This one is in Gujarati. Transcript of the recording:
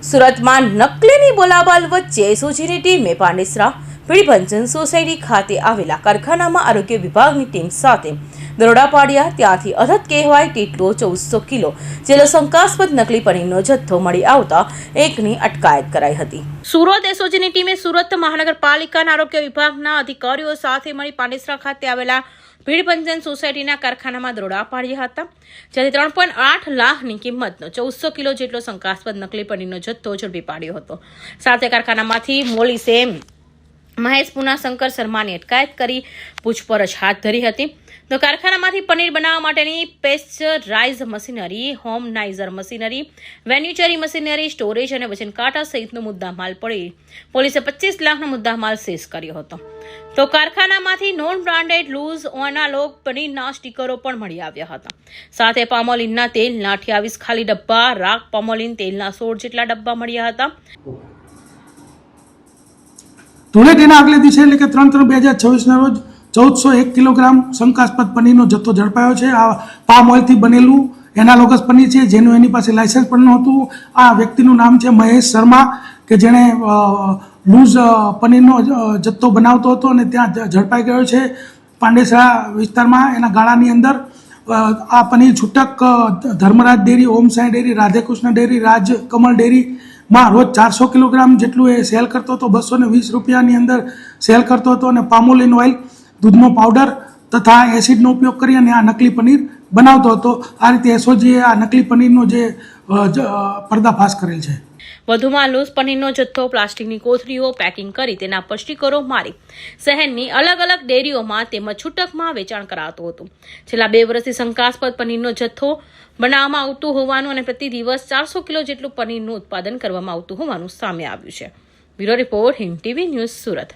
સુરતમાં નકલીની બોલાબાલ વચ્ચે એસઓજીની ટીમે પાંડેસરા પીડીપંચન સોસાયટી ખાતે આવેલા કારખાનામાં આરોગ્ય વિભાગની ટીમ સાથે દરોડા પાડ્યા। ત્યાંથી અધત કહેવાય તેટલો 1400 કિલો જેટલો શંકાસ્પદ નકલી પનીરનો જથ્થો મળી આવતા એકની અટકાયત કરાઈ હતી। સુરત એસઓજીની ટીમે સુરત મહાનગરપાલિકાના આરોગ્ય વિભાગના અધિકારીઓ સાથે મળી પાંડેસરા ખાતે આવેલા પીડીપંચન સોસાયટીના કારખાનામાં દરોડા પાડ્યા હતા, જેથી 3.8 લાખની કિંમતનો 1400 કિલો જેટલો શંકાસ્પદ નકલી પનીરનો જથ્થો ઝડપી પાડ્યો હતો। સાથે કારખાનામાંથી પોલીસે મહેશ પુના શંકર શર્માની અટકાયત કરી પૂછપરછ હાથ ધરી હતી। તો કારખાનામાંથી પનીર બનાવવા માટેની પેસ્ચરાઇઝ મશીનરી, હોમનાઇઝર મશીનરી, વેન્યુચરી મશીનરી, સ્ટોરેજ અને વજન કાંટા સહિતનો મુદ્દામાલ પડી પોલીસે 25 લાખનો મુદ્દામાલ સીઝ કર્યો હતો। તો કારખાનામાંથી નોન બ્રાન્ડેડ લૂઝ એનાલોગ પનીરના સ્ટીકરો પણ મળી આવ્યા હતા। સાથે પામોલીનના તેલના 28 ખાલી ડબ્બા, રાક પામોલીન તેલના 16 જેટલા ડબ્બા મળ્યા હતા। ધૂળેટીના આગલે દિવસે એટલે કે 3/3/2026ના રોજ 1401 કિલોગ્રામ શંકાસ્પદ પનીરનો જથ્થો ઝડપાયો છે। આ પામ ઓઇલથી બનેલું એનાલોગસ પનીર છે, જેનું એની પાસે લાયસન્સ પણ નહોતું। આ વ્યક્તિનું નામ છે મહેશ શર્મા, કે જેણે લૂઝ પનીરનો જથ્થો બનાવતો હતો અને ત્યાં ઝડપાઈ ગયો છે પાંડેસરા વિસ્તારમાં। એના ગાળાની અંદર આ પનીર છૂટક ધર્મરાજ ડેરી, ઓમ સાંઈ ડેરી, રાધેકૃષ્ણ ડેરી, રાજ કમલ ડેરીમાં રોજ 400 કિલોગ્રામ જેટલું એ સેલ કરતો હતો। 220 રૂપિયાની અંદર સેલ કરતો હતો અને પામોલીન ઓઇલ, દૂધનો પાવડર તથા એસિડનો ઉપયોગ કરી અને આ નકલી પનીર બનાવતો હતો। આ રીતે એસઓજીએ આ નકલી પનીરનો જે પર્દાફાશ કરેલ છે। વધુમાં લૂઝ પનીરનો જથ્થો પ્લાસ્ટિકની કોથળીઓ પેકિંગ કરી તેના પર સ્ટીકરો મારી શહેરની અલગ અલગ ડેરીઓમાં તેમજ છૂટકમાં વેચાણ કરાતું હતું। છેલ્લા 2 વર્ષથી શંકાસ્પદ પનીરનો જથ્થો બનાવવામાં આવતું હોવાનું અને પ્રતિ દિવસ 400 કિલો જેટલું પનીરનું ઉત્પાદન કરવામાં આવતું હોવાનું સામે આવ્યું છે। Bureau report, Hind TV news, Surat.